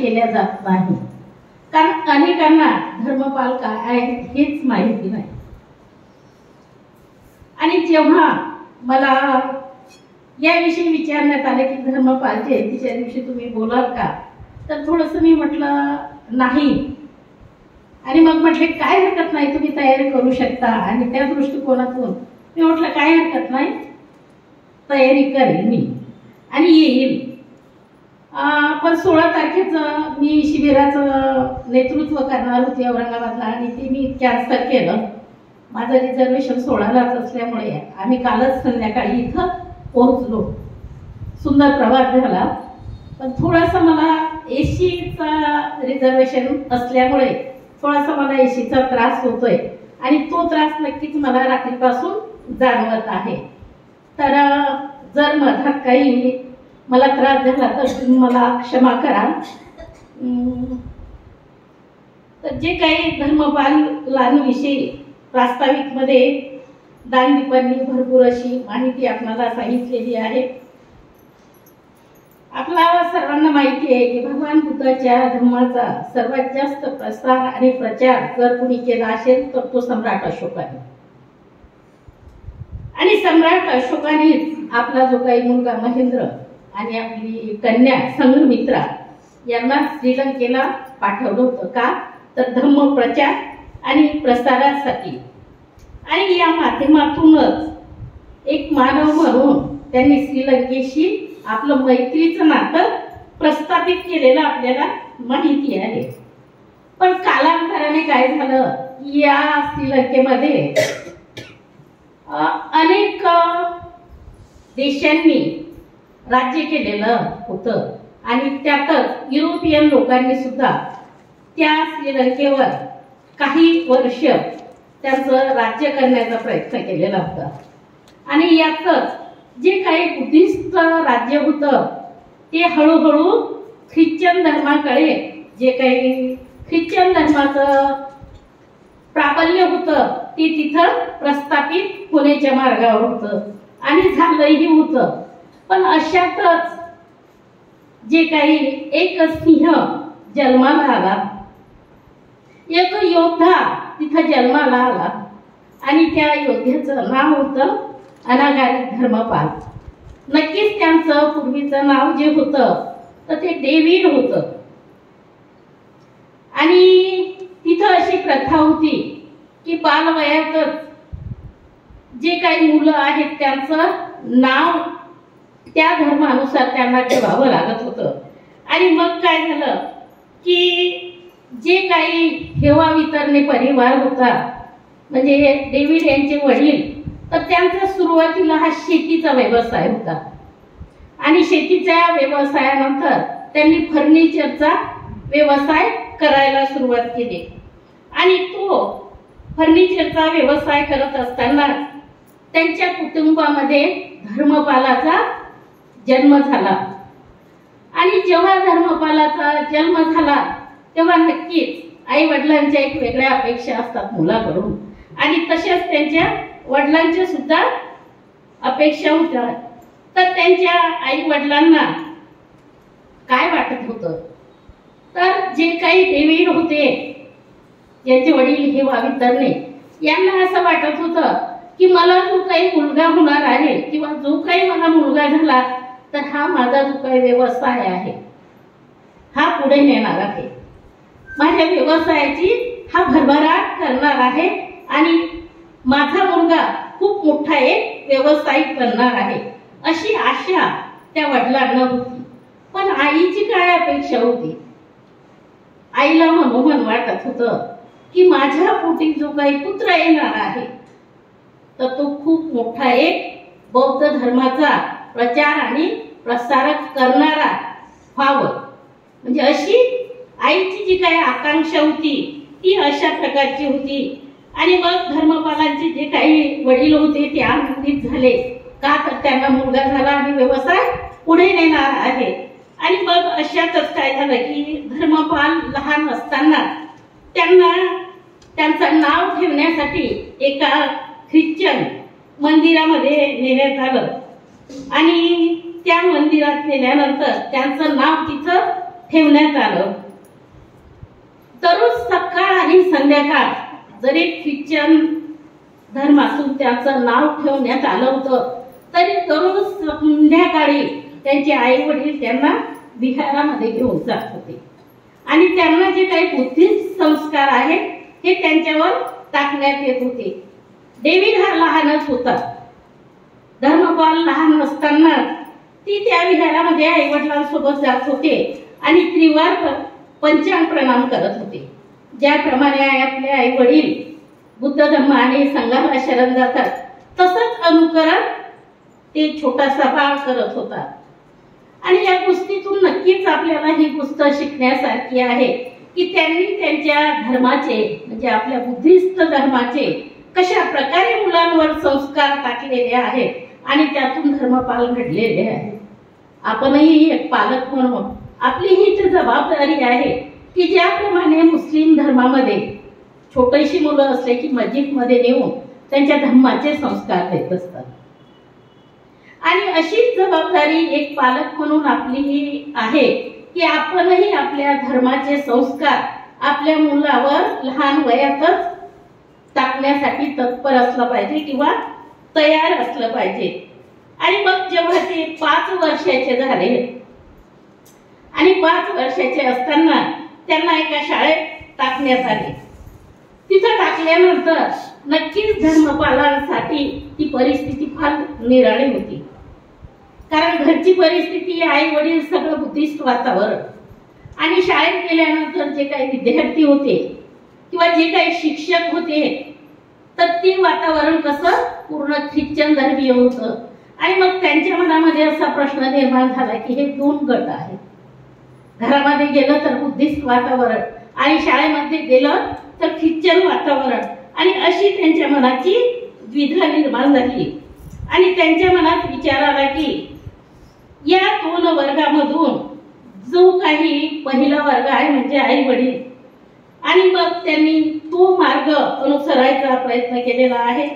केल्या जात नाही, कारण अनेकांना धर्मपाल काय आहे हेच माहिती नाही. आणि जेव्हा मला याविषयी विचारण्यात आले की धर्मपाल जयंतीच्या दिवशी तुम्ही बोलाल का, तर थोडंसं मी म्हटलं नाही. आणि मग म्हटले काय हरकत नाही, तुम्ही तयारी करू शकता. आणि त्या दृष्टिकोनातून मी म्हटलं काय हरकत नाही, तयारी करेन मी आणि येईल. पण 16 तारखेचं मी शिबिराचं नेतृत्व करणार होते औरंगाबादला, आणि ते मी कॅन्सल केलं. माझं रिझर्वेशन 16लाच असल्यामुळे आम्ही कालच संध्याकाळी इथं पोहोचलो. सुंदर प्रवास झाला, पण थोडासा मला एसीचा रिझर्वेशन असल्यामुळे थोडासा मला एसीचा त्रास होतोय, आणि तो त्रास नक्कीच मला रात्रीपासून जाणवत आहे. तर जर मधात काही मला त्रास झाला तर तुम्ही मला क्षमा करा. तर जे काही धर्मपालांविषयी प्रास्ताविकमध्ये दानदीपांनी भरपूर अशी माहिती आपल्याला सांगितलेली आहे. आपल्याला सर्वांना माहिती आहे की भगवान बुद्धाच्या धम्माचा सर्वात जास्त प्रसार आणि प्रचार जर कुणी केला असेल तर तो सम्राट अशोक आहे. आणि सम्राट अशोकानेच आपला जो काही मुलगा महेंद्र आणि आपली कन्या संघमित्रा यांना श्रीलंकेला पाठवलं होतं. का तर धम्म प्रचार आणि प्रसारासाठी. आणि या माध्यमातूनच एक मानव म्हणून त्यांनी श्रीलंकेशी आपलं मैत्रीचं नातं प्रस्थापित केलेलं आपल्याला माहिती आहे. पण कालांतराने काय झालं, या श्रीलंकेमध्ये अनेक देशांनी राज्य केलेलं होतं, आणि त्यातच युरोपियन लोकांनी सुद्धा त्या श्रीलंकेवर काही वर्ष त्यांचं राज्य करण्याचा प्रयत्न केलेला होता. आणि यातच जे काही बुद्धिस्ट राज्य होतं ते हळूहळू ख्रिश्चन धर्माकडे, जे काही ख्रिश्चन धर्माचं प्राबल्य होतं ते तिथं प्रस्थापित होण्याच्या मार्गावर होतं, आणि झालंही होतं. पण अशातच जे काही एक सिंह जन्माला आला, एक योद्धा तिथं जन्माला आला, आणि त्या योद्ध्याचं नाव होतं अनागारिक धर्मपाल. नक्कीच त्यांचं पूर्वीचं नाव जे होतं तर ते डेव्हिड होतं. आणि तिथं अशी प्रथा होती की बालवयातच जे काही मुलं आहेत त्यांचं नाव त्या धर्मानुसार त्यांना ठेवावं लागत होतं. आणि मग काय झालं की जे काही हेवा वितरणे परिवार होता, म्हणजे डेव्हिड यांचे वडील, तर त्यांचा सुरुवातीला हा शेतीचा व्यवसाय होता. आणि शेतीच्या व्यवसायानंतर त्यांनी फर्निचरचा व्यवसाय करायला सुरुवात केली. आणि तो फर्निचरचा व्यवसाय करत असताना त्यांच्या कुटुंबामध्ये धर्मपालाचा जन्म झाला. आणि जेव्हा धर्मपालाचा जन्म झाला तेव्हा नक्कीच आई वडिलांच्या एक वेगळ्या अपेक्षा असतात मुलाकडून, आणि तशाच त्यांच्या वडिलांच्या सुद्धा अपेक्षा होत्या. तर त्यांच्या आई वडिलांना काय वाटत होतं, तर जे काही डेव्हिड होते यांचे वडील हे वावितरणे, यांना असं वाटत होतं की मला जो काही मुलगा होणार आहे किंवा जो काही मला मुलगा झाला तर हा माझा जो काही व्यवसाय आहे हा पुढे नेणार आहे, माझ्या व्यवसायाची हा भरभराट करणार आहे, आणि माझा मुलगा खूप मोठा एक व्यावसायिक बनणार आहे, अशी आशा त्या वडिलांना होती. पण आईची काय अपेक्षा होती, आईला मनोमन वाटत होतं की माझ्या पोटी जो काही पुत्र येणार आहे तर तो खूप मोठा एक बौद्ध धर्माचा प्रचार आणि प्रसारक करणारा व्हावं. म्हणजे अशी आईची जी काही आकांक्षा होती ती अशा प्रकारची होती. आणि मग धर्मपालांचे जे काही वडील होते ते आनंदित झाले, का तर त्यांना मुलगा झाला आणि व्यवसाय पुढे नेणार आहे. आणि मग अशातच काय झालं की धर्मपाल लहान असताना त्यांना त्यांचं नाव ठेवण्यासाठी एका ख्रिश्चन मंदिरामध्ये नेण्यात आलं. आणि त्या मंदिरात नेल्यानंतर त्यांचं नाव तिथं ठेवण्यात आलं. दररोज सकाळ आणि संध्याकाळ जरी ख्रिश्चन धर्म असून त्याचं नाव ठेवण्यात आलं होतं, तरी दररोज संध्याकाळी त्यांचे आई वडील त्यांना विहारामध्ये घेऊन जात होते आणि त्यांना जे काही बुद्धिस्ट संस्कार आहेत हे त्यांच्यावर टाकण्यात येत होते. डेव्हिड हा लहानच होता. धर्मपाल लहान असताना ती त्या विहारामध्ये आई वडिलांसोबत जात होते आणि त्रिवार पंचांग प्रणाम करत होते. ज्याप्रमाणे आपले आई वडील बुद्ध धम्म आणि संघाला शरण जातात, तसंच अनुकरण ते छोटासा बाळ करत होता. आणि या गोष्टीतून नक्कीच आपल्याला ही गोष्ट शिकण्यासारखी आहे की त्यांनी त्यांच्या धर्माचे म्हणजे आपल्या बुद्धिस्ट धर्माचे कशा प्रकारे मुलांवर संस्कार टाकलेले आहेत आणि त्यातून धर्मपाल घडलेले आहेत. आपणही एक पालक म्हणून आपली ही जबाबदारी आहे की ज्याप्रमाणे मुस्लिम धर्मामध्ये छोटीशी मुलं असले की मस्जिदमध्ये नेऊन त्यांच्या धम्माचे संस्कार देत असतात, आणि अशीच जबाबदारी एक पालक म्हणून आपली ही आहे की आपणही आपल्या धर्माचे संस्कार आपल्या मुलावर लहान वयातच टाकण्यासाठी तत्पर असलं पाहिजे किंवा तयार असलं पाहिजे. आणि मग जेव्हा ते 5 वर्षाचे झाले आणि 5 वर्षाचे असताना त्यांना एका शाळेत टाकण्यात आले. तिथं टाकल्यानंतर नक्कीच धर्मपालांसाठी ती परिस्थिती फार निराळी होती, कारण घरची परिस्थिती, आई वडील सगळं बुद्धिस्ट वातावरण, आणि शाळेत गेल्यानंतर जे काही विद्यार्थी होते किंवा जे काही शिक्षक होते तर ते वातावरण कसं पूर्ण ख्रिश्चन धर्मीय होतं. आणि मग त्यांच्या मनामध्ये असा प्रश्न निर्माण झाला की हे 2 गट आहेत. घरामध्ये गेलं तर बुद्धिस्ट वातावरण आणि शाळेमध्ये गेलं तर ख्रिश्चन वातावरण, आणि अशी त्यांच्या मनाची द्विधा निर्माण झाली. आणि त्यांच्या मनात विचार आला की या 2 वर्गामधून जो काही पहिला वर्ग आहे म्हणजे आई वडील, आणि मग त्यांनी तो मार्ग अनुसरायचा प्रयत्न केलेला आहे.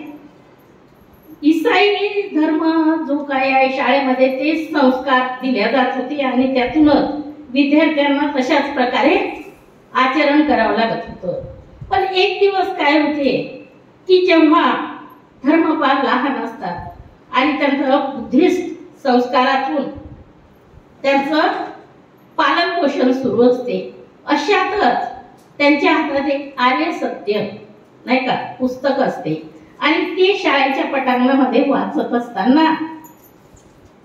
ईसाई धर्म जो काय आहे शाळेमध्ये तेच संस्कार दिले जात होते आणि त्यातूनच विद्यार्थ्यांना तशाच प्रकारे आचरण करावं लागत होतं. पण एक दिवस काय होते की जेव्हा धर्मपाल लहान असतात आणि त्यांचं बुद्धिस्ट संस्कारातून त्यांचं पालन पोषण सुरू असते, अशातच त्यांच्या हातात एक आर्य सत्य नाही का पुस्तक असते, आणि ते शाळेच्या पटांगणामध्ये वाचत असताना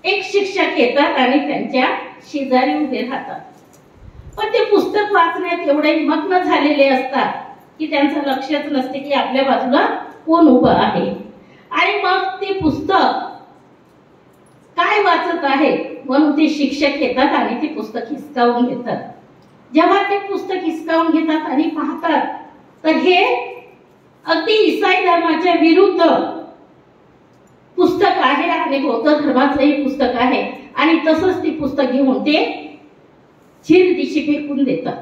एक शिक्षक येतात आणि त्यांच्या शेजारी उभे राहतात. पण ते पुस्तक वाचण्यात एवढे मग्न झालेले असतात की त्यांचं लक्षच नसते की आपल्या बाजूला कोण उभं आहे. आणि मग ते पुस्तक काय वाचत आहे म्हणून ते शिक्षक येतात आणि ते पुस्तक हिसकावून घेतात. जेव्हा ते पुस्तक हिसकावून घेतात आणि पाहतात तर हे अगदी ईसाई धर्माच्या विरुद्ध पुस्तक आहे आणि बौद्ध धर्माचंही पुस्तक आहे, आणि तसंच ते पुस्तक घेऊन ते चिरदिशी फेकून देतात.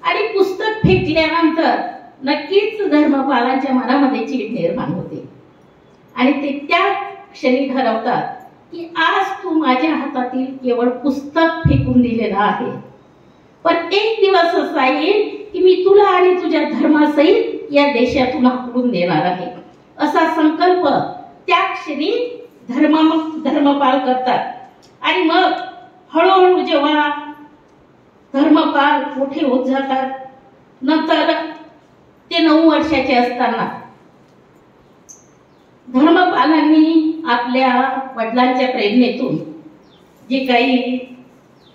आणि पुस्तक फेकल्यानंतर नक्कीच धर्मपालांच्या मनामध्ये चीड निर्माण होते आणि ते त्या क्षणी ठरवतात की आज तू माझ्या हातातील केवळ पुस्तक फेकून दिलेलं आहे, पण एक दिवस असा येईल की मी तुला आणि तुझ्या धर्मासहित या देशातून हाकलून देणार आहे. असा संकल्प त्या क्षणी धर्मपाल करतात. आणि मग हळूहळू जेव्हा धर्मपाल मोठे होत जातात, नंतर ते 9 वर्षाचे असताना धर्मपालांनी आपल्या वडिलांच्या प्रेरणेतून जे काही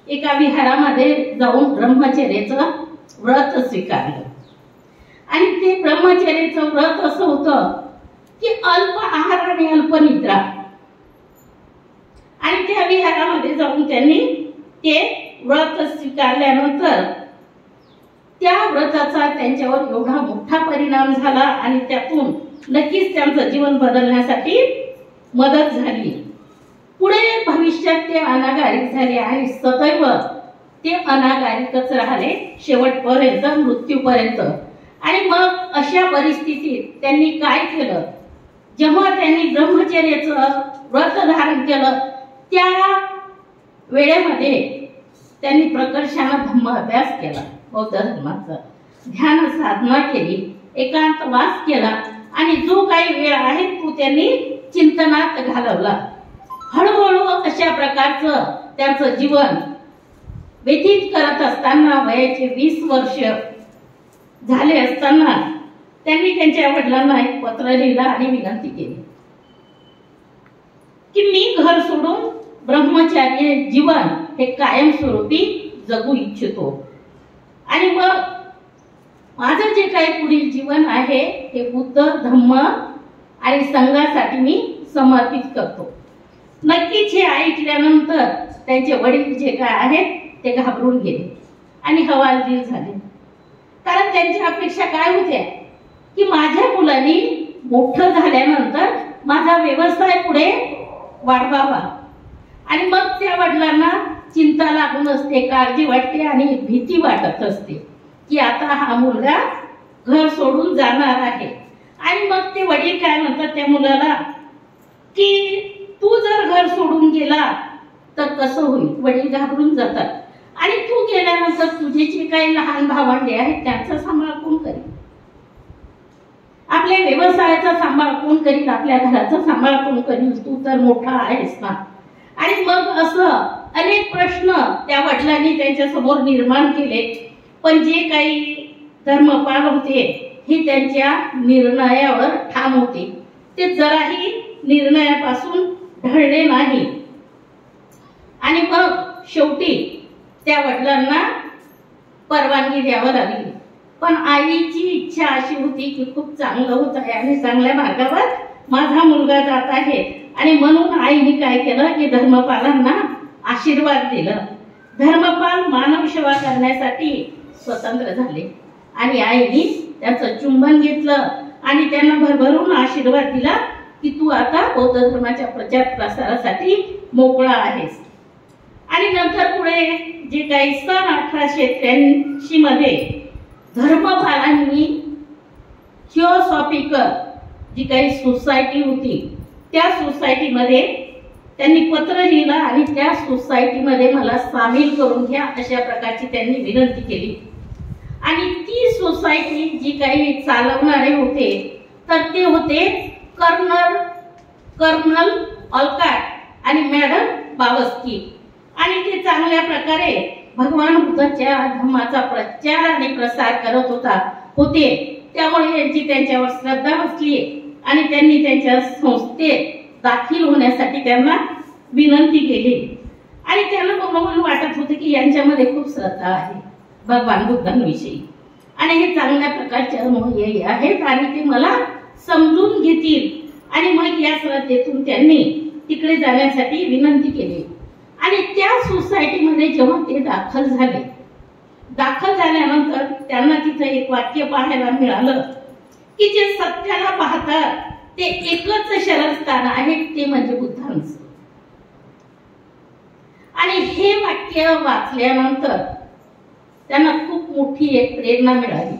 एका विहारामध्ये जाऊन ब्रह्मचर्याचं व्रत स्वीकारलं. आणि ते ब्रह्मचर्याचं व्रत असं होतं की अल्प आहार आणि अल्प निद्रा. आणि त्या विहारामध्ये जाऊन त्यांनी ते व्रत स्वीकारल्यानंतर त्या व्रताचा त्यांच्यावर एवढा मोठा परिणाम झाला आणि त्यातून नक्कीच त्यांचं जीवन बदलण्यासाठी मदत झाली. पुढे भविष्यात ते अनागारिक झाले आणि सदैव ते अनागारिकच राहिले शेवटपर्यंत, मृत्यूपर्यंत. आणि मग अशा परिस्थितीत त्यांनी काय केलं, जेव्हा त्यांनी ब्रह्मचर्याचं व्रत धारण केलं त्या वेळेमध्ये त्यांनी प्रकर्षाने धम्म अभ्यास केला, बौद्ध धर्माचा ध्यान साधना केली, एकांतवास केला आणि जो काही वेळ आहे तो त्यांनी चिंतनात घालवला. हळूहळू अशा प्रकारचं त्यांचं जीवन व्यतीत करत असताना वयाचे 20 वर्ष झाले असताना त्यांनी त्यांच्या वडिलांना एक पत्र लिहिलं आणि विनंती केली की मी घर सोडून ब्रह्मचार्य जीवन हे कायमस्वरूपी जगू इच्छितो आणि मग माझं जे काही पुढील जीवन आहे हे बुद्ध धम्म आणि संघासाठी मी समर्पित करतो. नक्कीच हे ऐकल्यानंतर त्यांचे वडील जे काय आहेत ते घाबरून गेले आणि हवालदिल झाले. कारण त्यांच्या अपेक्षा काय होत्या की माझ्या मुलांनी मोठं झाल्यानंतर माझा व्यवसाय पुढे वाढवावा आणि मग त्या वडिलांना चिंता लागून असते, काळजी वाटते आणि भीती वाटत असते की आता हा मुलगा घर सोडून जाणार आहे. आणि मग ते वडील काय म्हणतात त्या मुलाला की तू जर घर सोडून गेला तर कसं होईल. वडील घाबरून जातात आणि तू गेल्यानंतर तुझे जे काही लहान भावंडे आहेत त्यांचा सांभाळ कोण करेल, आपल्या व्यवसायाचा सांभाळ कोण करील, आपल्या घराचा सांभाळ कोण करील, तू तर मोठा आहेस ना. आणि मग असं अनेक प्रश्न त्या वडिलांनी त्यांच्या समोर निर्माण केले. पण जे काही धर्मपाल होते हे त्यांच्या निर्णयावर ठाम होते, ते जराही निर्णयापासून ढळले नाही. आणि मग शेवटी त्या वडिलांना परवानगी द्यावी लागली. पण आईची इच्छा अशी होती की खूप चांगलं होत आहे आणि चांगल्या मार्गावर माझा मुलगा जात आहे आणि म्हणून आईने काय केलं की धर्मपालांना आशीर्वाद दिला. धर्मपाल मानव सेवा करण्यासाठी स्वतंत्र झाले आणि आईने त्याचं चुंबन घेतलं आणि त्यांना भरभरून आशीर्वाद दिला की तू आता बौद्ध धर्माच्या प्रचार प्रसारासाठी मोकळा आहेस. आणि नंतर पुढे जे काही सन 1883 मध्ये धर्मपालांनी थिओसॉफिकल जी काही सोसायटी होती त्या सोसायटीमध्ये त्यांनी पत्र लिहिलं आणि त्या सोसायटीमध्ये मला सामील करून घ्या अशा प्रकारची त्यांनी विनंती केली. आणि ती सोसायटी जी काही चालवणारे होते तर ते होते कर्नल ऑलकाट आणि मॅडम बावस्की. आणि ते चांगल्या प्रकारे भगवान बुद्धाच्या धम्माचा प्रचार आणि प्रसार करत होते. त्यामुळे यांची त्यांच्यावर श्रद्धा बसली आणि त्यांनी त्यांच्या संस्थेत दाखल होण्यासाठी त्यांना विनंती केली. आणि त्यांना मनोमन वाटत होते की यांच्यामध्ये खूप श्रद्धा आहे भगवान बुद्धांविषयी आणि हे चांगल्या प्रकारचे अनुयायी आहेत आणि ते मला समजून घेतील. आणि मग या श्रद्धेतून त्यांनी तिकडे जाण्यासाठी विनंती केली. आणि त्या सोसायटीमध्ये जेव्हा ते दाखल झाल्यानंतर त्यांना तिथे एक वाक्य पाहायला मिळालं की जे सत्याला पाहतात ते एकच शरणस्थान आहे, ते म्हणजे बुद्धांचं. आणि हे वाक्य वाचल्यानंतर त्यांना खूप मोठी एक प्रेरणा मिळाली.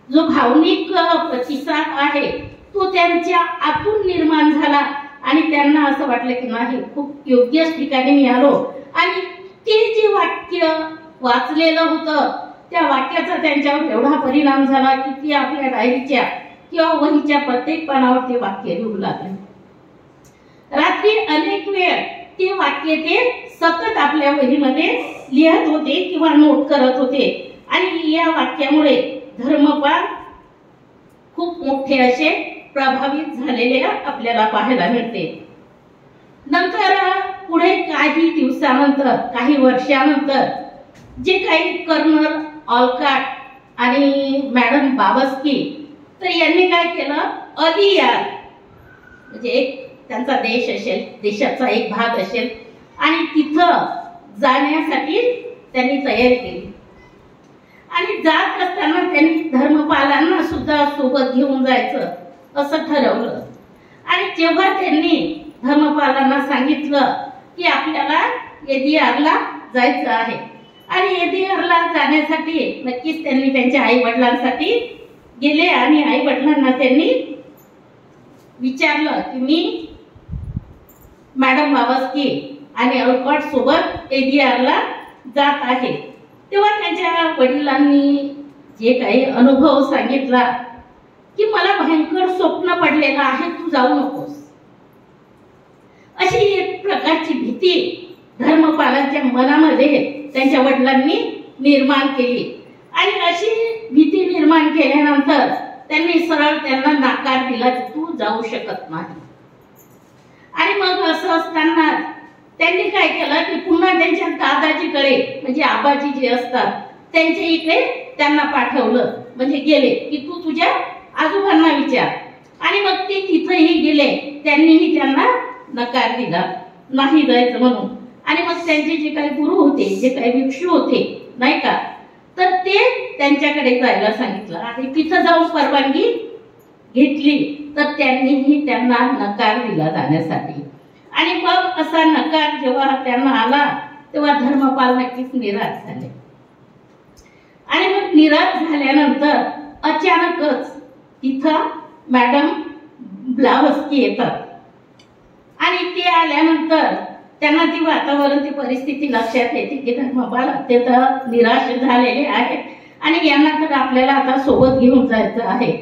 जो भावनिक प्रतिसाद आहे तो त्यांच्या आतून निर्माण झाला आणि त्यांना असं वाटलं की नाही, खूप योग्य ठिकाणी मी आलो. आणि ते जे वाक्य वाचलेलं होतं त्या वाक्याचा त्यांच्यावर एवढा परिणाम झाला की ते आपल्या डायरीच्या किंवा वहीच्या प्रत्येक पानावर ते वाक्य लिहू लागले. रात्री अनेक वेळ ते वाक्य ते सतत आपल्या वहीमध्ये लिहत होते किंवा नोट करत होते. आणि या वाक्यामुळे धर्मपाल खूप मोठे असे प्रभावित झालेले आपल्याला पाहायला मिळते. नंतर पुढे काही दिवसानंतर, काही वर्षानंतर जे काही कर्नल ऑलकाट आणि मॅडम बावस्की तर यांनी काय केलं, अलियार म्हणजे एक त्यांचा देश असेल, देशाचा एक भाग असेल आणि तिथं जाण्यासाठी त्यांनी तयारी केली. आणि जात असताना त्यांनी धर्मपालांना सुद्धा सोबत घेऊन जायचं असं ठरवलं. आणि जेव्हा त्यांनी धर्मपालांना सांगितलं की आपल्याला एदियारला जायचं आहे आणि एदियारला जाण्यासाठी नक्कीच त्यांनी त्यांच्या आई वडिलांसाठी गेले. आणि आई वडिलांना त्यांनी विचारलं की मी मॅडम बावस्की आणि ऑलकाट सोबत एदियारला जात आहे तेव्हा त्यांच्या वडिलांनी जे काही अनुभव सांगितला की मला भयंकर स्वप्न पडलेलं आहे, तू जाऊ नकोस, अशी एक प्रकारची भीती धर्मपालांच्या मनामध्ये त्यांच्या वडिलांनी निर्माण केली. आणि अशी भीती निर्माण केल्यानंतर त्यांनी सरळ त्यांना नकार दिला की तू जाऊ शकत नाही. आणि मग असं असताना त्यांनी काय केलं की पुन्हा त्यांच्या दादाजीकडे म्हणजे आबाजी जे असतात त्यांच्या इकडे त्यांना पाठवलं, म्हणजे गेले की तू तुझ्या आजोबांना विचार. आणि मग ते तिथेही गेले, त्यांनीही त्यांना नकार दिला नाही जायचं म्हणून. आणि मग त्यांचे जे काही गुरु होते, जे काही भिक्षू होते नाही का, तर ते त्यांच्याकडे जायला सांगितलं आणि तिथं जाऊन परवानगी घेतली तर त्यांनीही त्यांना नकार दिला जाण्यासाठी. आणि मग असा नकार जेव्हा त्यांना आला तेव्हा धर्मपाल नक्कीच निराश झाले. आणि मग निराश झाल्यानंतर अचानकच तिथं मॅडम ब्लावस्की येतात. आणि ते आल्यानंतर त्यांना ती वातावरण, ती परिस्थिती लक्षात येते की धर्मपाल अत्यंत निराश झालेले आहेत आणि यांना तर आपल्याला आता सोबत घेऊन जायचं आहे.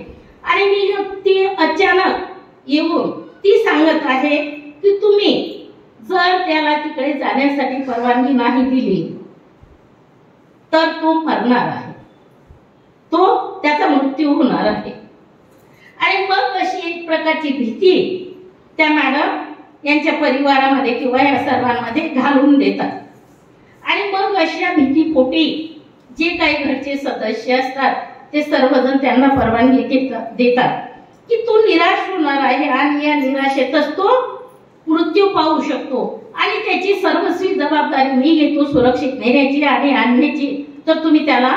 आणि मी ती अचानक येऊन ती सांगत आहे की तुम्ही जर त्याला तिकडे जाण्यासाठी परवानगी नाही दिली तर तो मरणार आहे, तो त्याचा मृत्यू होणार आहे. आणि मग अशी एक प्रकारची भीती त्या मॅडम यांच्या परिवारामध्ये किंवा या सर्वांमध्ये घालून देतात. आणि मग अशा भीतीपोटी जे काही घरचे सदस्य असतात ते सर्वजण त्यांना परवानगी देतात की तो निराश होणार आहे आणि या निराशेतच तो मृत्यू पाहू शकतो आणि त्याची सर्वस्वी जबाबदारी मी घेतो सुरक्षित नेण्याची आणि आणण्याची, तर तुम्ही त्याला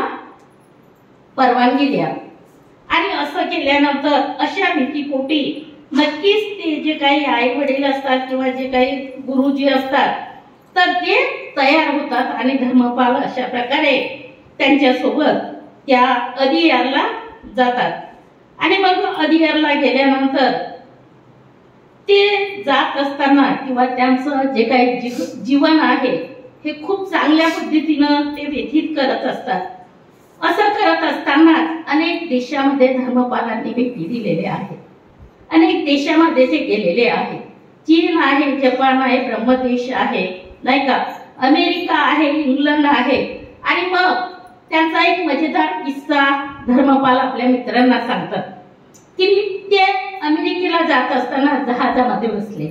परवानगी द्या. आणि असं केल्यानंतर अशा भीतीपोटी नक्कीच ते जे काही आई वडील असतात किंवा जे काही गुरुजी असतात तर ते तयार होतात आणि धर्मपाल अशा प्रकारे त्यांच्या सोबत त्या अदियारला जातात. आणि मग अदियारला गेल्यानंतर ते जात असताना किंवा त्यांचं जे काही जीवन आहे हे खूप चांगल्या पद्धतीनं ते व्यतीत करत असतात. असं करत असताना अनेक देशामध्ये धर्मपालांनी भेटी दिलेल्या आहेत, अनेक देशामध्ये ते गेलेले आहेत. चीन आहे, जपान आहे, ब्रह्मदेश आहे नाही का, अमेरिका आहे, इंग्लंड आहे. आणि मग त्यांचा एक मजेदार किस्सा धर्मपाल आपल्या मित्रांना सांगतात की ते अमेरिकेला जात असताना जहाजामध्ये बसले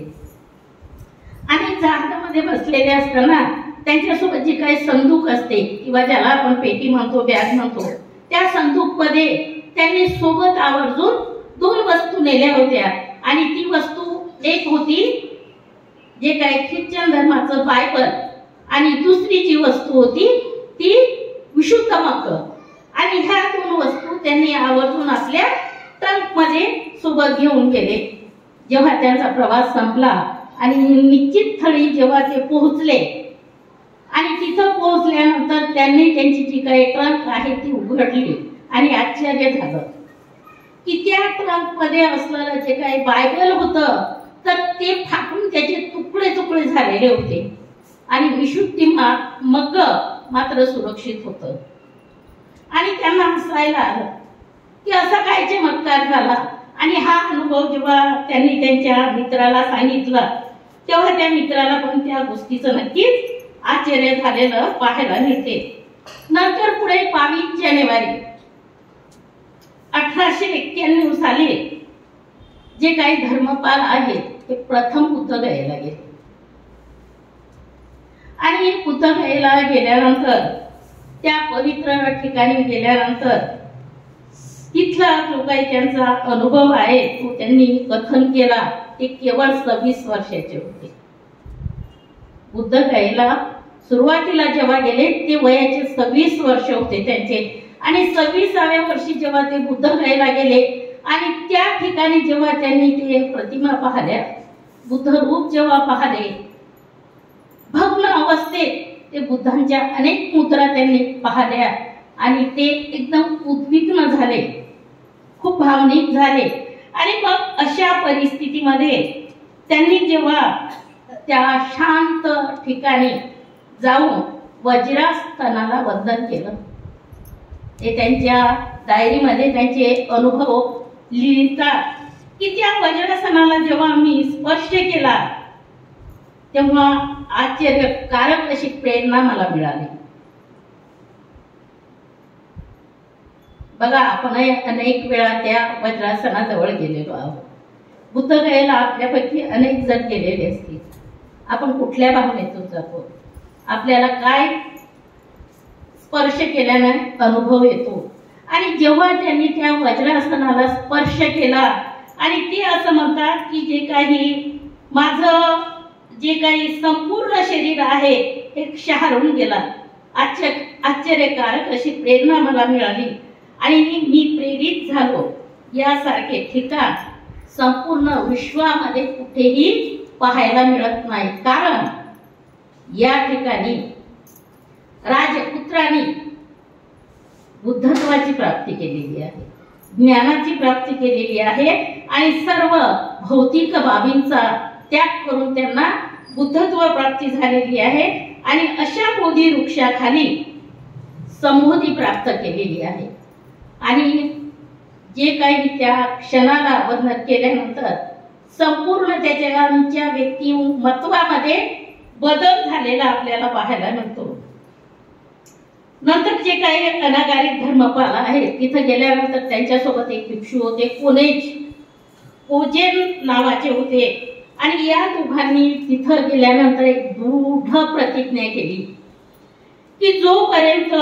आणि जहाजामध्ये बसलेले असताना त्यांच्यासोबत जी काही संदूक असते किंवा ज्याला आपण पेटी म्हणतो, बॅग म्हणतो, त्या संदूक मध्ये त्यांनी सोबत आवर्जून 2 वस्तू नेल्या होत्या. आणि ती वस्तू एक होती जे काही ख्रिश्चन धर्माचं बायबल आणि दुसरी जी वस्तू होती ती विशुद्ध मक्क. आणि ह्या 2 वस्तू त्यांनी आवर्जून आपल्या ट्रंक मध्ये सोबत घेऊन गेले. जेव्हा त्यांचा प्रवास संपला आणि निश्चित स्थळी जेव्हा ते पोहोचले आणि तिथं पोहोचल्यानंतर त्यांनी त्यांची जी काही ट्रंक आहे ती उघडली आणि आश्चर्य झालं की त्या ट्रंक मध्ये असलेलं जे काही बायबल होतं तर ते फाटून त्याचे तुकडे तुकडे झालेले होते आणि विशुद्धी मग मात्र सुरक्षित होतं. आणि त्यांना हसायला आलं की असा काय चमत्कार झाला. आणि हा अनुभव जेव्हा त्यांनी त्यांच्या मित्राला सांगितला तेव्हा त्या मित्राला पण त्या गोष्टीचं नक्कीच आश्चर्य झालेलं पाहायला मिळते. नंतर पुढे 22 जानेवारी 1891 साली जे काही धर्मपाल आहेत ते प्रथम बुद्धगयेला गेले. आणि बुद्धगयेला गेल्यानंतर त्या पवित्र ठिकाणी गेल्यानंतर तिथला जो काही त्यांचा अनुभव आहे तो त्यांनी कथन केला. ते केवळ 26 वर्षाचे होते. बुद्धगयेला सुरुवातीला जेव्हा गेले ते वयाचे 26 वर्ष होते त्यांचे. आणि 26व्या वर्षी जेव्हा ते बुद्धगयेला गेले आणि त्या ठिकाणी जेव्हा त्यांनी ते प्रतिमा पाहिल्या, बुद्ध रूप जेव्हा पाहिले, भग्न अवस्थेत ते बुद्धांच्या अनेक मुद्रा त्यांनी पाहिल्या आणि ते एकदम उद्विग्न झाले, खूप भावनिक झाले. आणि मग अशा परिस्थितीमध्ये त्यांनी जेव्हा त्या शांत ठिकाणी जाऊन वज्रासनाला वंदन केलं. ते त्यांच्या डायरीमध्ये त्यांचे अनुभव लिहितात की त्या वज्रासनाला जेव्हा मी स्पर्श केला तेव्हा आश्चर्यकारक अशी प्रेरणा मला मिळाली. बघा, आपण अनेक वेळा त्या वज्रासनाजवळ गेलेलो आहोत. बुद्धगयेला आपल्यापैकी अनेक जण गेलेले असतील. आपण कुठल्या भावनेतून जातो, आपल्याला काय स्पर्श केल्याने अनुभव येतो. आणि जेव्हा त्यांनी त्या वज्रासनाला स्पर्श केला आणि ते असं म्हणतात की जे काही संपूर्ण शरीर आहे हे क्षारून गेला. आश्चर्यकारक अशी प्रेरणा मला मिळाली आणि मी प्रेरित झालो. यासारखे ठिकाण संपूर्ण विश्वामध्ये कुठेही पाहायला मिळत नाही. कारण या ठिकाणी राजपुत्रांनी बुद्धत्वाची प्राप्ती केलेली आहे, ज्ञानाची प्राप्ती केलेली आहे आणि सर्व भौतिक बाबींचा त्याग करून त्यांना बुद्धत्व प्राप्ती झालेली आहे. आणि अशा बोधी वृक्षाखाली समाधी प्राप्त केलेली आहे. आणि जे काही त्या क्षणाला वंदन केल्यानंतर संपूर्ण त्याच्या व्यक्तिमत्वामध्ये बदल झालेला आपल्याला पाहायला मिळतो. नंतर जे काही अनागारिक धर्मपाल आहेत तिथे गेल्यानंतर त्यांच्यासोबत एक भिक्षू होते, कोजेन नावाचे होते. आणि या दोघांनी तिथं गेल्यानंतर एक दृढ प्रतिज्ञा केली की जोपर्यंत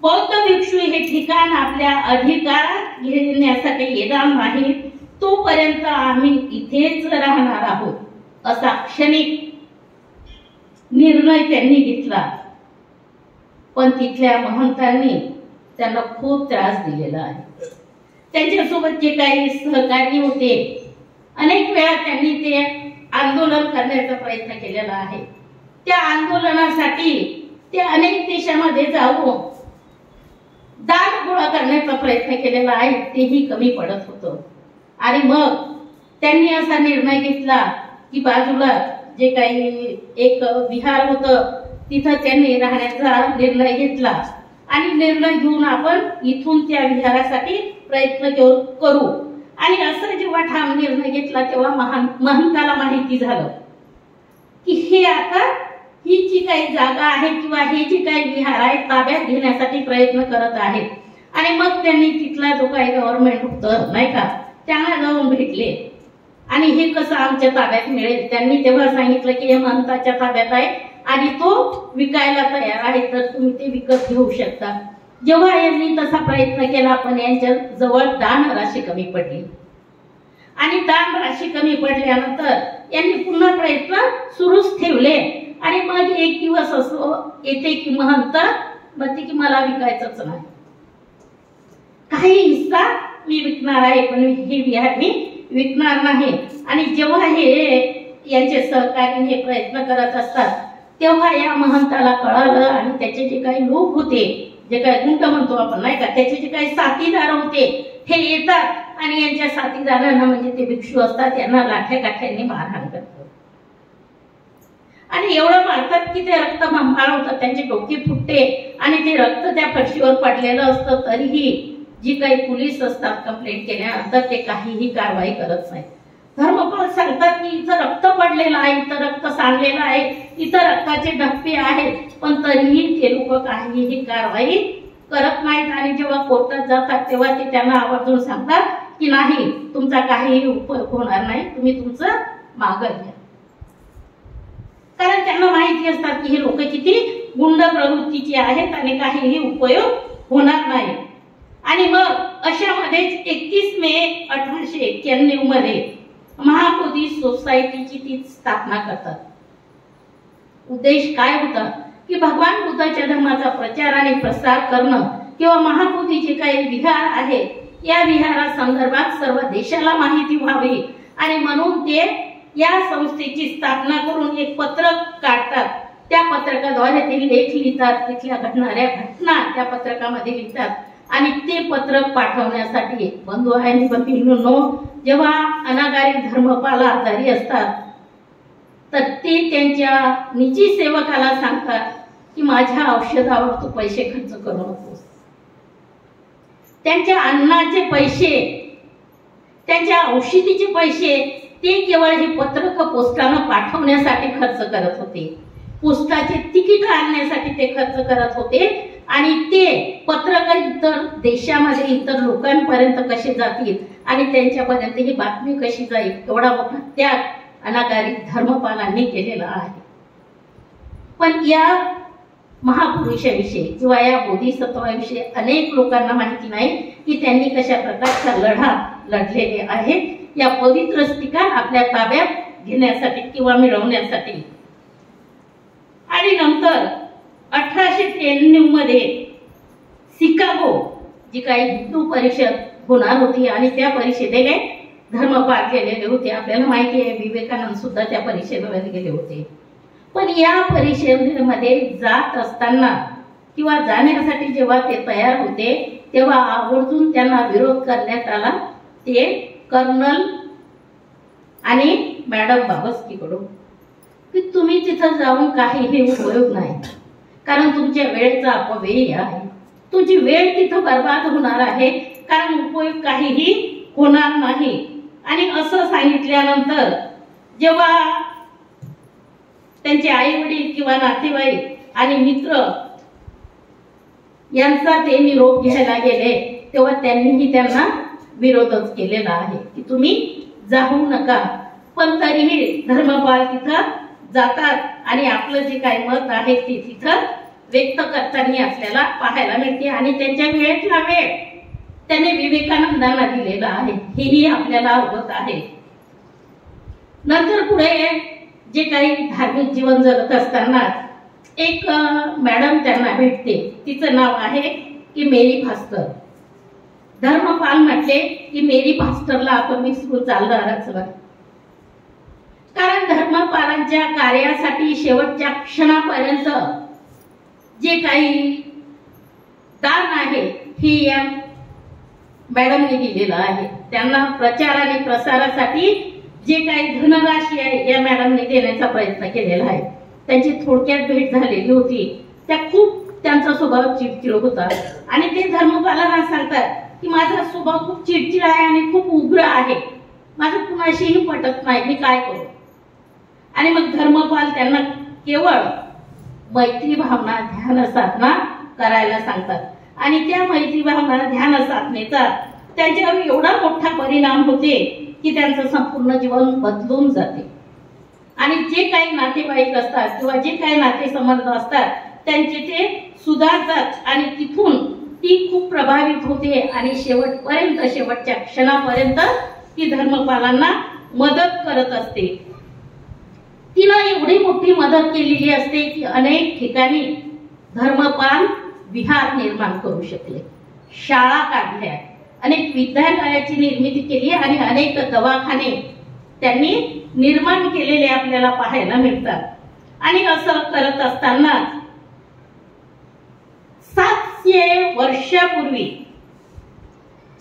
बौद्ध भिक्षू हे ठिकाण आपल्या अधिकारात घेण्यासाठी येणार नाही तोपर्यंत आम्ही इथेच राहणार आहोत, असा क्षणिक निर्णय त्यांनी घेतला. पण तिथल्या महंतांनी त्यांना खूप त्रास दिलेला आहे. त्यांच्यासोबत जे काही सहकारी होते अनेक वेळा त्यांनी ते आंदोलन करण्याचा प्रयत्न केलेला आहे. त्या आंदोलनासाठी ते अनेक देशामध्ये जाऊन दान गोळा करण्याचा प्रयत्न केलेला आहे, तेही कमी पडत होतं. आणि मग त्यांनी असा निर्णय घेतला की बाजूला जे काही एक विहार होतं तिथं त्यांनी राहण्याचा निर्णय घेतला. आणि निर्णय घेऊन आपण इथून त्या विहारासाठी प्रयत्न करू. आणि असं जेव्हा ठाम निर्णय घेतला तेव्हा महंताला माहिती झालं की हे आता ही जी काही जागा आहे किंवा हे जे काही विहार आहे ताब्यात घेण्यासाठी प्रयत्न करत आहेत. आणि मग त्यांनी तिथला जो काही गव्हर्नमेंट होतं नाही का त्यांना जाऊन भेटले. आणि हे कसं आमच्या ताब्यात मिळेल. त्यांनी तेव्हा सांगितलं की हे महंताच्या ताब्यात आहे आणि तो विकायला तयार आहे, तर तुम्ही ते विकत घेऊ शकता. जेव्हा यांनी तसा प्रयत्न केला पण यांच्या जवळ दान राशी कमी पडली. आणि दान राशी कमी पडल्यानंतर यांनी पुन्हा प्रयत्न सुरूच ठेवले. आणि मग एक दिवस असं येते की महंत म्हणते की मला विकायचंच नाही, काही हिस्सा मी विकणार आहे पण हे विहार मी विकणार नाही. आणि जेव्हा हे यांचे सहकारी हे प्रयत्न करत असतात तेव्हा या महंताला कळालं. आणि त्याचे जे काही लोक होते, जे काही गुंड म्हणतो आपण नाही का, त्याचे जे काही साथीदार होते हे येतात आणि यांच्या साथीदारांना म्हणजे ते भिक्षू असतात त्यांना लाठ्या काठ्यांनी मारहाण करतात. आणि एवढं मारतात की ते रक्त बंबाळ होतं, त्यांचे डोके फुटते आणि ते रक्त त्या फरशीवर पडलेलं असतं. तरीही जी काही पोलीस असतात कंप्लेंट केल्यानंतर ते काहीही कारवाई करत नाही. धर्मपाल सांगतात की इथं रक्त पडलेलं आहे, इथं रक्त सांडलेलं आहे, इथं रक्ताचे धब्बे आहेत, पण तरीही ते लोक काहीही कारवाई करत नाहीत. आणि जेव्हा कोर्टात जातात तेव्हा ते त्यांना आवर्जून सांगतात की नाही, तुमचा काहीही उपयोग होणार नाही, तुम्ही तुमचं मागं घ्या. कारण त्यांना माहिती असतात की हे लोक किती गुंड प्रवृत्तीचे आहेत आणि काहीही उपयोग होणार नाही. आणि मग अशामध्येच 31 मे 1891 मध्ये महाबोधी सोसायटीची ती स्थापना करतात. उद्देश काय होता की भगवान बुद्धाच्या धर्माचा प्रचार आणि प्रसार करणं किंवा महाबोधी जे काही विहार आहे या विहारासंदर्भात सर्व देशाला माहिती व्हावी. आणि म्हणून ते या संस्थेची स्थापना करून एक पत्रक काढतात. त्या पत्रकाद्वारे ते लेख लिहितात, तिथल्या घडणाऱ्या घटना त्या पत्रकामध्ये लिहितात. आणि ते पत्रक पाठवण्यासाठी बंधू आणि भगिनींनो, जेव्हा अनागारिक धर्मपाल आजारी असतात तर ते त्यांच्या निजी सेवकाला सांगतात की माझ्या औषधावर तू पैसे खर्च करू नकोस. त्यांच्या अन्नाचे पैसे, त्यांच्या औषधीचे पैसे ते केवळ हे पत्रक पोस्टानं पाठवण्यासाठी खर्च करत होते. पोस्टाचे तिकीट आणण्यासाठी ते खर्च करत होते आणि ते पत्रक इतर देशामध्ये इतर लोकांपर्यंत कसे जातील आणि त्यांच्यापर्यंत ही बातमी कशी जाईल एवढा मोठा त्याग अनाकारी धर्मपालांनी केलेला आहे. पण या महापुरुषाविषयी किंवा या बोधिसत्वाविषयी अनेक लोकांना माहिती नाही की त्यांनी कशा प्रकारचा लढा लढलेले आहे या पवित्र ठिकाण आपल्या ताब्यात घेण्यासाठी किंवा मिळवण्यासाठी. आणि नंतर 1893 मध्ये शिकागो जी काही हिंदू परिषद होणार होती आणि त्या परिषदेने धर्मपाल गेलेले होते. आपल्याला माहिती आहे विवेकानंद सुद्धा त्या परिषदेमध्ये गेले होते. पण या परिषदेमध्ये जात असताना किंवा जाण्यासाठी जेव्हा ते तयार होते तेव्हा आवर्जून त्यांना विरोध करण्यात आला ते कर्नल आणि मॅडम बाबस्कीकडून की तुम्ही तिथं जाऊन काहीही उपयोग नाही, कारण तुमच्या वेळेचा अपव्यय आहे, तुमची वेळ तिथं बर्बाद होणार आहे, कारण उपयोग काहीही होणार नाही. आणि असं सांगितल्यानंतर जेव्हा त्यांचे आई वडील किंवा नातेवाईक आणि मित्र यांचा ते निरोप घ्यायला गेले तेव्हा त्यांनीही त्यांना विरोधच केलेला आहे की तुम्ही जाऊ नका. पण तरीही धर्मपाल तिथं जातात आणि आपलं जे काही मत आहे ते तिथं व्यक्त करताना आपल्याला पाहायला मिळते. आणि त्यांच्या वेळेतला वेळ त्याने विवेकानंदांना दिलेला आहे हेही आपल्याला अवगत आहे. नंतर पुढे जे काही धार्मिक जीवन जगत असताना एक मॅडम त्यांना भेटते, तिचं नाव आहे की मेरी फास्टर. धर्मपाल म्हटले की मेरी फास्टरला आपण विसरून चालणारच नाही, कारण धर्मपालांच्या कार्यासाठी शेवटच्या क्षणापर्यंत जे काही दान आहे हे या मॅडमने दिलेलं आहे. त्यांना प्रचार आणि प्रसारासाठी जे काही धनराशी आहे या मॅडमने देण्याचा प्रयत्न केलेला आहे. त्यांची थोडक्यात भेट झालेली होती. त्या खूप त्यांचा स्वभाव चिडचिड होता आणि ते धर्मपालांना सांगतात की माझा स्वभाव खूप चिडचिड आहे आणि खूप उग्र आहे, माझं कुणाशीही पटत नाही, मी काय करू. आणि मग धर्मपाल त्यांना केवळ मैत्री भावना ध्यान साधना करायला सांगतात आणि त्या मैत्री भावना ध्यान साधनेचा त्यांच्यावर एवढा मोठा परिणाम होते की त्यांचं संपूर्ण जीवन बदलून जाते. आणि जे काही नातेवाईक असतात किंवा जे काही नातेसंबंध असतात त्यांचे ते सुधारतात आणि तिथून ती खूप प्रभावित होते आणि शेवटपर्यंत शेवटच्या क्षणापर्यंत ती धर्मपालांना मदत करत असते. तिला एवढी मोठी मदत केलेली असते की अनेक ठिकाणी धर्मपाल विहार निर्माण करू शकले, शाळा काढल्या, अनेक विद्यालयाची निर्मिती केली आणि अनेक दवाखाने त्यांनी निर्माण केलेले आपल्याला पाहायला मिळतात. आणि असं करत असताना 700 वर्षापूर्वी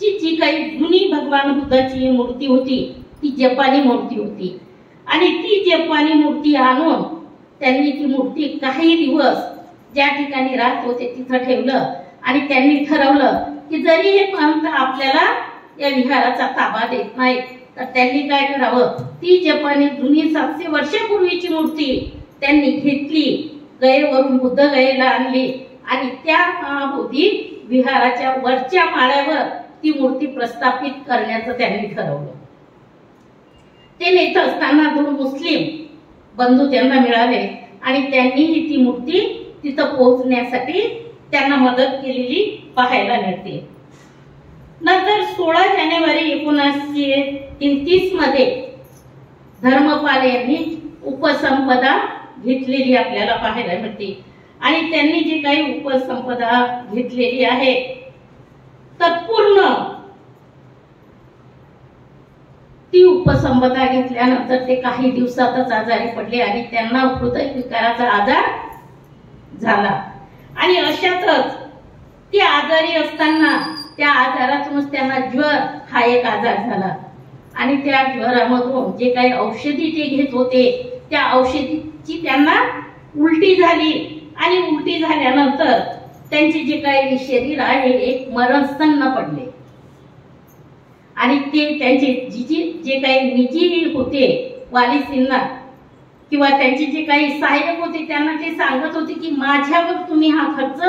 जी काही जुनी भगवान बुद्धाची मूर्ती होती ती जपानी मूर्ती होती आणि ती जपानी मूर्ती आणून त्यांनी ती मूर्ती काही दिवस ज्या ठिकाणी राहत होते तिथं ठेवलं आणि त्यांनी ठरवलं की जरी हे पंत आपल्याला या विहाराचा ताबा देत नाही तर त्यांनी काय करावं, ती जपानी जुनी 700 वर्षापूर्वीची मूर्ती त्यांनी घेतली, गयेवरून बुद्ध गयेला आणली आणि त्या बोधी विहाराच्या वरच्या माळ्यावर ती मूर्ती प्रस्थापित करण्याचं त्यांनी ठरवलं. ते नेत असताना 2 मुस्लिम बंधू त्यांना मिळाले आणि त्यांनीही ती मूर्ती तिथं पोहोचण्यासाठी त्यांना मदत केलेली पाहायला मिळते. नंतर 16 जानेवारी 1933 मध्ये धर्मपाल यांनी उपसंपदा घेतलेली आपल्याला पाहायला मिळते. आणि त्यांनी जे काही उपसंपदा घेतलेली आहे तर पूर्ण ती उपसंपदा घेतल्यानंतर ते काही दिवसातच आजारी पडले आणि त्यांना हृदयविकाराचा आजार झाला. आणि अशातच ते आजारी असताना त्या आजारातूनच त्यांना ज्वर हा एक आजार झाला आणि त्या ज्वरामधून जे काही औषधी ते घेत होते त्या औषधीची त्यांना उलटी झाली आणि उलटी झाल्यानंतर त्यांचे जे काही शरीर आहे एक मरणसन्न पडले आणि ते त्यांचे जे काही निजी होते वालिसींना किंवा त्यांचे जे काही सहाय्यक होते त्यांना ते सांगत होते की माझ्यावर तुम्ही हा खर्च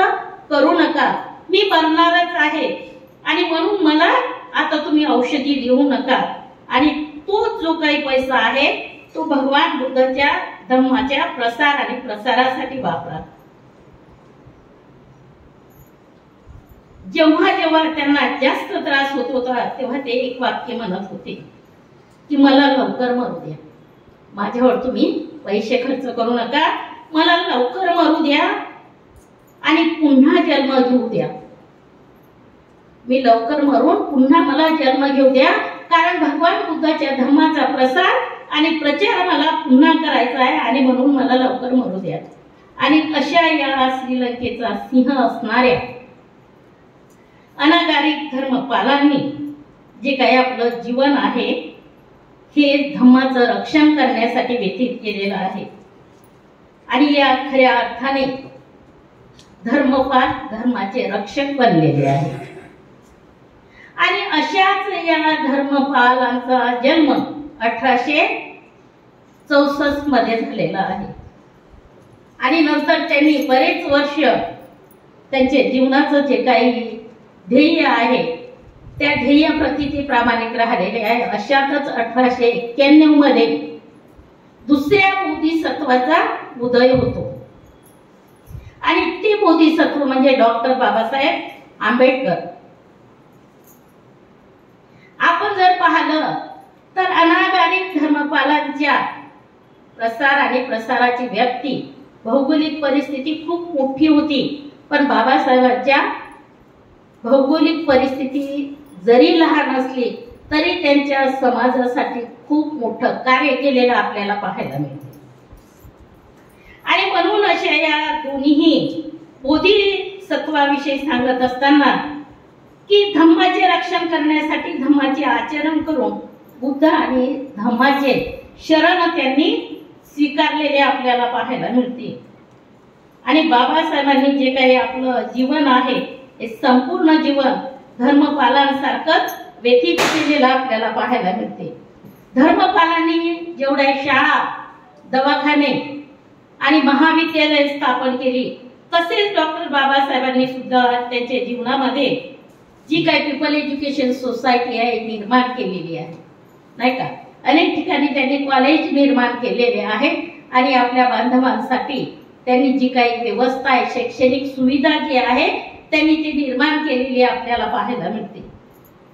करू नका, मी मरणारच आहे आणि म्हणून मला आता तुम्ही औषधी देऊ नका आणि तो जो काही पैसा आहे तो भगवान बुद्धाच्या धम्माच्या प्रसार आणि प्रसारासाठी वापरा. जेव्हा जेव्हा त्यांना जास्त त्रास होत होता तेव्हा ते एक वाक्य म्हणत होते की मला लवकर मरू द्या, माझ्यावर तुम्ही पैसे खर्च करू नका, मला लवकर मरू द्या आणि पुन्हा जन्म घेऊ द्या, मी लवकर मरून पुन्हा मला जन्म घेऊ द्या, कारण भगवान बुद्धाच्या धम्माचा प्रसार आणि प्रचार मला पुन्हा करायचा आहे आणि म्हणून मला लवकर मरू द्या. आणि अशा या श्रीलंकेचा सिंह असणाऱ्या अनागारिक धर्मपालांनी जे काही आपलं जीवन आहे हे धम्माचं रक्षण करण्यासाठी व्यतीत केलेलं आहे आणि या खऱ्या अर्थाने धर्मपाल धर्माचे रक्षक बनलेले आहे. आणि अशाच या धर्मपालांचा जन्म 1864 मध्ये झालेला आहे आणि नंतर त्यांनी बरेच वर्ष त्यांचे जीवनाचं जे काही ध्येय आहे त्या ध्येयाप्रती ते प्रामाणिक राहिलेले आहे. अशातच 1891 मध्ये दुसऱ्या बोधिसत्वाचा उदय होतो आणि ते बोधिसत्व म्हणजे डॉक्टर बाबासाहेब आंबेडकर. आपण जर पाहिलं तर अनागारिक धर्मपालांच्या प्रसार आणि प्रसाराची व्याप्ती भौगोलिक परिस्थिती खूप मोठी होती, पण बाबासाहेबांच्या भौगोलिक परिस्थिती जरी लहान असली तरी त्यांच्या समाजासाठी खूप मोठं कार्य केलेलं आपल्याला पाहायला मिळते. आणि म्हणून अशा या दोन्ही बोधिसत्वाविषयी सांगत असताना की धम्माचे रक्षण करण्यासाठी धम्माचे आचरण करून बुद्ध आणि धम्माचे शरण त्यांनी स्वीकारलेले आपल्याला पाहायला मिळते. आणि बाबासाहेबांनी जे काही आपलं जीवन आहे हे संपूर्ण जीवन धर्मपालांसारखंच व्यतीत केलेलं आपल्याला पाहायला मिळते. धर्मपालांनी जेवढ्या शाळा, दवाखाने आणि महाविद्यालय स्थापन केली तसेच डॉक्टर बाबासाहेबांनी सुद्धा त्यांच्या जीवनामध्ये जी काही पीपल एज्युकेशन सोसायटी आहे निर्माण केलेली आहे नाही का. अनेक ठिकाणी त्यांनी कॉलेज निर्माण केलेले आहे आणि आपल्या बांधवांसाठी त्यांनी जी काही व्यवस्था आहे, शैक्षणिक सुविधा जी आहे त्यांनी ती निर्माण केलेली आपल्याला पाहायला मिळते.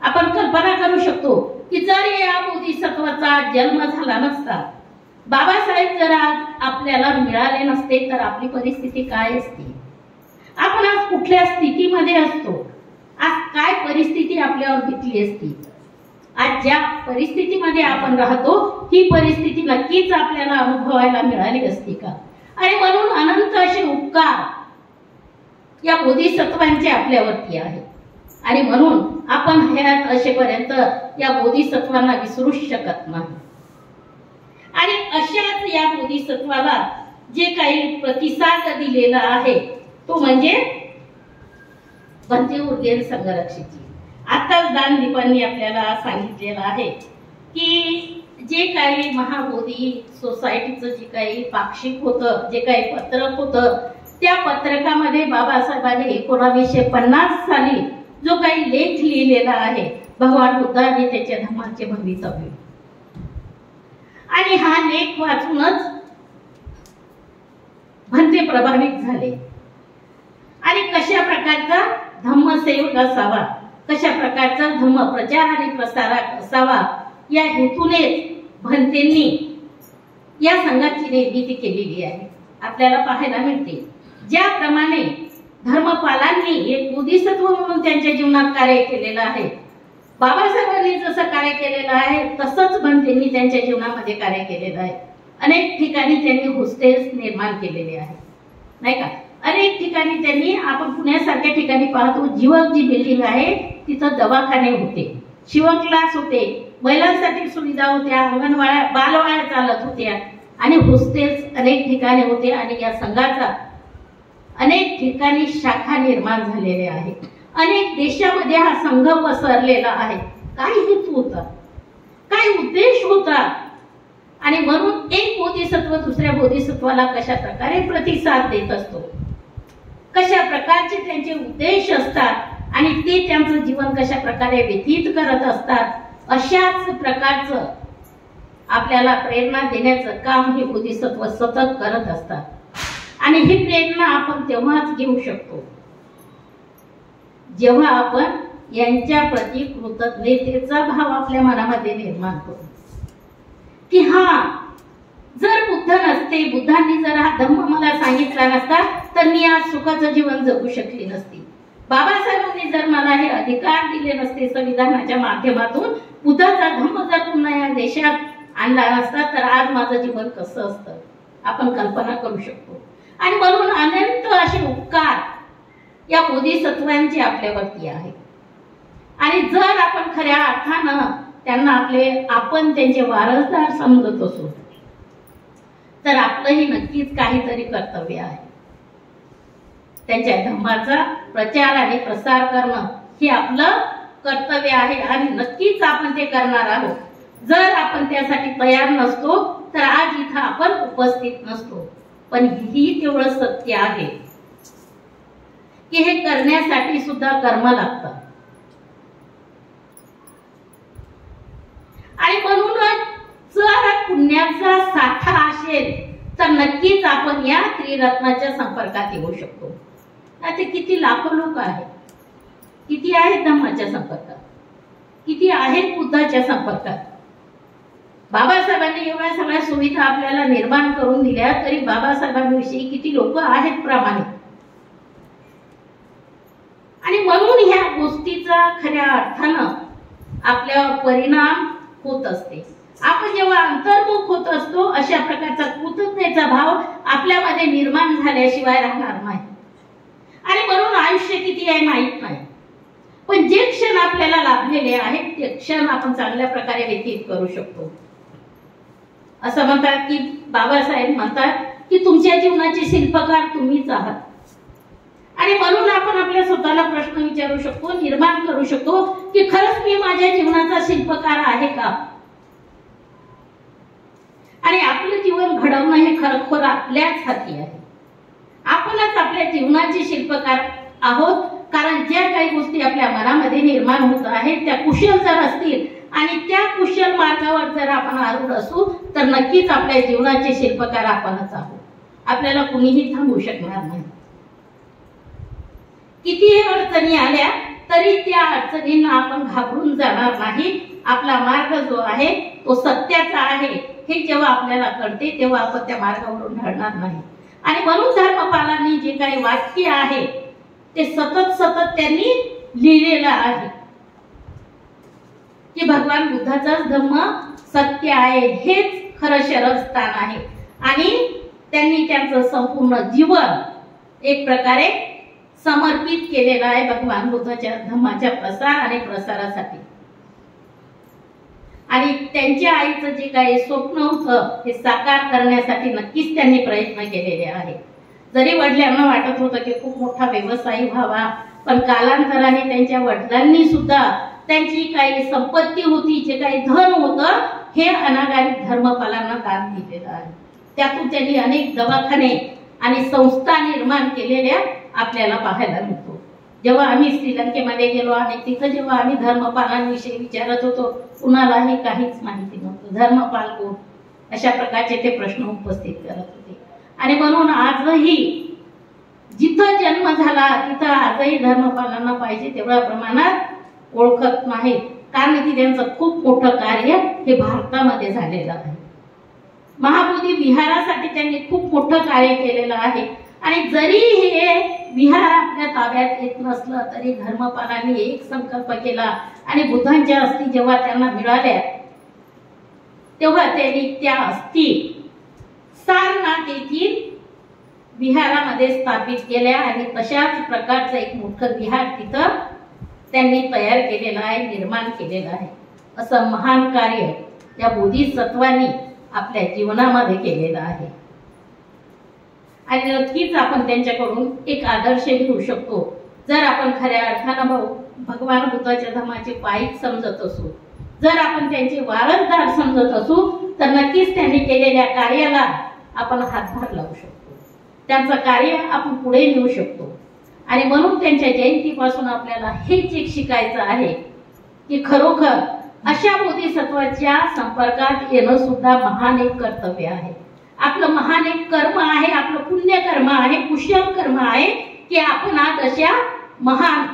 आपण कल्पना करू शकतो की जर या बोधिसत्वाचा जन्म झाला नसता, बाबासाहेब जर आज आपल्याला मिळाले नसते तर आपली परिस्थिती काय असती, आपण आज कुठल्या स्थितीमध्ये असतो, आज काय परिस्थिती आपल्यावर बितली असती. आज ज्या परिस्थितीमध्ये आपण राहतो ही परिस्थिती नक्कीच आपल्याला अनुभवायला मिळाली असती का. आणि म्हणून अनंत असे उपकार या बोधिसत्वांचे आपल्यावरती आहे आणि म्हणून आपण हयात असेपर्यंत या बोधिसत्वांना विसरूच शकत नाही. आणि अशाच या बोधिसत्वाला जे काही प्रतिसाद दिलेला आहे तो म्हणजे भंते उर्गेन संघरक्षेची. आताच दानदीपांनी आपल्याला सांगितलेलं आहे की जे काही महाबोधी सोसायटीचं जे काही पाक्षिक होतं, जे काही पत्रक होतं, त्या पत्रकामध्ये बाबासाहेबांनी 1950 साली जो काही लेख लिहिलेला आहे भगवान बुद्ध आणि त्याच्या धम्माचे भवितव्य, आणि हा लेख वाचूनच भंते प्रभावित झाले आणि कशा प्रकारचा धम्मसेवक असावा, कशा प्रकारचा धम्म प्रचार आणि प्रसारक असावा या हेतूनेच भंतेंनी या संघाची निर्मिती केलेली आहे आपल्याला पाहायला मिळते. ज्याप्रमाणे धर्मपालांनी एक बोधिसत्व म्हणून त्यांच्या जीवनात कार्य केलेलं आहे, बाबासाहेबांनी जसं कार्य केलेलं आहे तसंच भंतेंनी त्यांच्या जीवनामध्ये कार्य केलेलं आहे. अनेक ठिकाणी त्यांनी हॉस्टेल्स निर्माण केलेले आहे नाही का. अनेक ठिकाणी त्यांनी, आपण पुण्यासारख्या ठिकाणी पाहतो जीवक जी बिल्डिंग आहे तिथं दवाखाने होते, शिवण क्लास होते, महिलांसाठी सुविधा होत्या, अंगणवाड्या, बालवाड्या चालत होत्या. आणि हॉस्टेल्स अनेक ठिकाणी होते आणि या संघाचा अनेक ठिकाणी शाखा निर्माण झालेल्या आहेत. अनेक देशामध्ये हा संघ पसरलेला आहे. काय हेतू होता, काय उद्देश होता, आणि म्हणून एक बोधिसत्व दुसऱ्या बोधिसत्वाला कशा प्रकारे प्रतिसाद देत असतो, कशा प्रकारचे त्यांचे उद्देश असतात आणि ते त्यांचं जीवन कशा प्रकारे व्यतीत करत असतात, अशाच प्रकारचं आपल्याला प्रेरणा देण्याचं काम हे बोधिसत्व सतत करत असतात. आणि ही प्रेरणा आपण तेव्हाच घेऊ शकतो जेव्हा आपण यांच्या प्रती कृतज्ञतेचा भाव आपल्या मनामध्ये निर्माण करू, की हा जर बुद्ध नसते, बुद्धांनी जर हा धम्म मला सांगितला नसता तर मी आज सुखाचं जीवन जगू शकली नसती. बाबासाहेबांनी जर मला हे अधिकार दिले नसते संविधानाच्या माध्यमातून, बुद्धाचा धम्म जर पुन्हा या देशात आणला नसता तर आज माझं जीवन कसं असतं आपण कल्पना करू शकतो. आणि म्हणून अनंत असे उपकार या बोधिसत्वांचे आपल्यावरती आहे. आणि जर आपण खऱ्या अर्थानं त्यांना आपण त्यांचे वारसदार समजत असू तर आपलंही नक्कीच काहीतरी कर्तव्य आहे. त्यांच्या धम्माचा प्रचार आणि प्रसार करणं हे आपलं कर्तव्य आहे आणि नक्कीच आपण ते करणार आहोत. जर आपण त्यासाठी तयार नसतो तर आज इथं आपण उपस्थित नसतो. पण ही तेवढं सत्य आहे की हे करण्यासाठी सुद्धा कर्म लागतात. आणि म्हणूनच जर पुण्याचा साठा असेल तर नक्कीच आपण या त्रिरत्नाच्या संपर्कात येऊ शकतो. आता किती लाखो लोक आहेत, किती आहेत धम्माच्या संपर्कात, किती आहेत बुद्धाच्या संपर्कात. बाबासाहेबांनी एवढ्या सगळ्या सुविधा आपल्याला निर्माण करून दिल्या तरी बाबासाहेबांविषयी किती लोक आहेत प्रामाणिक. आणि म्हणून ह्या गोष्टीचा खऱ्या अर्थानं आपल्यावर परिणाम होत असते. आपण जेव्हा अंतर्मुख होत असतो अशा प्रकारचा कृतज्ञतेचा भाव आपल्यामध्ये निर्माण झाल्याशिवाय राहणार नाही. आणि म्हणून आयुष्य किती आहे माहित नाही, पण जे क्षण आपल्याला लाभलेले आहेत ते क्षण आपण चांगल्या प्रकारे व्यतीत करू शकतो. असं म्हणतात की बाबासाहेब म्हणतात की तुमच्या जीवनाचे शिल्पकार तुम्हीच आहात. आणि म्हणून आपण आपल्या स्वतःला प्रश्न विचारू शकतो, निर्माण करू शकतो की खरंच मी माझ्या जीवनाचा शिल्पकार आहे का. आणि आपलं जीवन घडवणं हे खरोखर आपल्याच हाती आहे. आपणच आपल्या जीवनाचे शिल्पकार आहोत. कारण ज्या काही गोष्टी आपल्या मनामध्ये निर्माण होत आहेत त्या कुशल जर असतील आणि त्या कुशल मार्गावर जर आपण आरूढ असू तर नक्कीच आपल्या जीवनाचे शिल्पकार आपणच आहोत. आपल्याला कुणीही थांबवू शकणार नाही. कितीही अडचणी आल्या तरी त्या अडचणींना आपण घाबरून जाणार नाही. आपला मार्ग जो आहे तो सत्याचा आहे हे जेव्हा आपल्याला कळते तेव्हा आपण त्या मार्गावरून ढळणार नाही. आणि म्हणून धर्मपालांनी जे काही वाक्य आहे ते सतत त्यांनी लिहिलेलं आहे की भगवान बुद्धाचाच धम्म सत्य आहे, हेच खरं शरणस्थान आहे. आणि त्यांनी त्यांचं संपूर्ण जीवन एक प्रकारे समर्पित केलेलं आहे भगवान बुद्धाच्या धम्माच्या प्रसार आणि प्रसारासाठी. आणि त्यांच्या आईचं जे काही स्वप्न होतं ते साकार करण्यासाठी नक्कीच त्यांनी प्रयत्न केलेले आहे. जरी वडिलांना वाटत होतं की खूप मोठा व्यवसायी व्हावा, पण कालांतराने त्यांच्या वडिलांनी सुद्धा त्यांची काही संपत्ती होती, जे काही धन होतं हे अनागारिक धर्मपालांना दान दिलेलं आहे. त्यातून त्यांनी अनेक दवाखाने आणि संस्था निर्माण केलेल्या आपल्याला पाहायला मिळतो. जेव्हा आम्ही श्रीलंकेमध्ये गेलो आणि तिथं जेव्हा आम्ही धर्मपालांविषयी विचारत होतो कुणालाही काहीच माहिती नव्हतं. धर्मपाल कोण अशा प्रकारचे ते प्रश्न उपस्थित करत होते. आणि म्हणून आजही जिथं जन्म झाला तिथं आजही धर्मपालांना पाहिजे तेवढ्या प्रमाणात ओळखत नाही. कारण की त्यांचं खूप मोठं कार्य हे भारतामध्ये झालेलं आहे. महाबोधी विहारासाठी त्यांनी खूप मोठं कार्य केलेलं आहे. आणि जरी हे विहार आपल्या ताब्यात येत नसलं तरी धर्मपालांनी एक संकल्प केला आणि बुद्धांच्या अस्थी जेव्हा त्यांना मिळाल्या तेव्हा त्यांनी त्या अस्थी सारनाथ येथील विहारामध्ये स्थापित केल्या आणि तशाच प्रकारचं एक मोठं विहार तिथं त्यांनी तयार केलेलं आहे, निर्माण केलेलं आहे. असं महान कार्य या बोधिसत्वांनी आपल्या जीवनामध्ये केलेलं आहे आणि नक्कीच आपण त्यांच्याकडून एक आदर्श घेऊ शकतो जर आपण खऱ्या अर्थानं भगवान बुद्धाच्या धर्माचे पाईक समजत असू, जर आपण त्यांचे वारसदार समजत असू, तर नक्कीच त्यांनी केलेल्या कार्याला आपण हातभार लावू शकतो, त्यांचं कार्य आपण पुढे नेऊ शकतो. आणि म्हणून त्यांच्या जयंतीपासून आपल्याला हेच एक शिकायचं आहे की खरोखर अशा बोधिसत्वाच्या संपर्कात येणं सुद्धा महान एक कर्तव्य आहे, आपलं महान एक कर्म आहे, आपलं पुण्य कर्म आहे, कुशल कर्म आहे की आपण आज अशा महान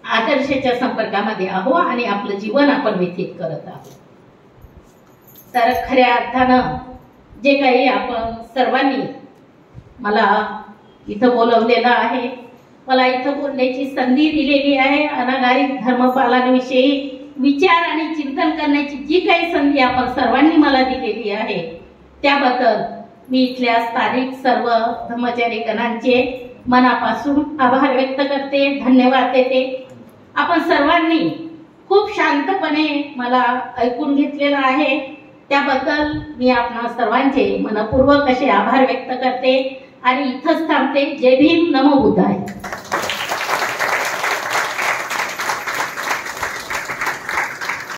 आदर्शाच्या संपर्कामध्ये आहो आणि आपलं जीवन आपण व्यतीत करत आहोत. तर खऱ्या अर्थानं जे काही आपण सर्वांनी मला इथं बोलवलेलं आहे, मला इथं बोलण्याची संधी दिलेली आहे, अनागारिक धर्मपालनाविषयी विचार आणि चिंतन करण्याची जी काही संधी आपण सर्वांनी मला दिलेली आहे त्याबद्दल मी इथल्या स्थानिक सर्व धर्मचारी गणांचे मनापासून आभार व्यक्त करते, धन्यवाद देते. आपण सर्वांनी खूप शांतपणे मला ऐकून घेतलेलं आहे त्याबद्दल मी आपणा सर्वांचे मनपूर्वक असे आभार व्यक्त करते आणि इथंच थांबते. जय भीम, नमो बुद्धाय.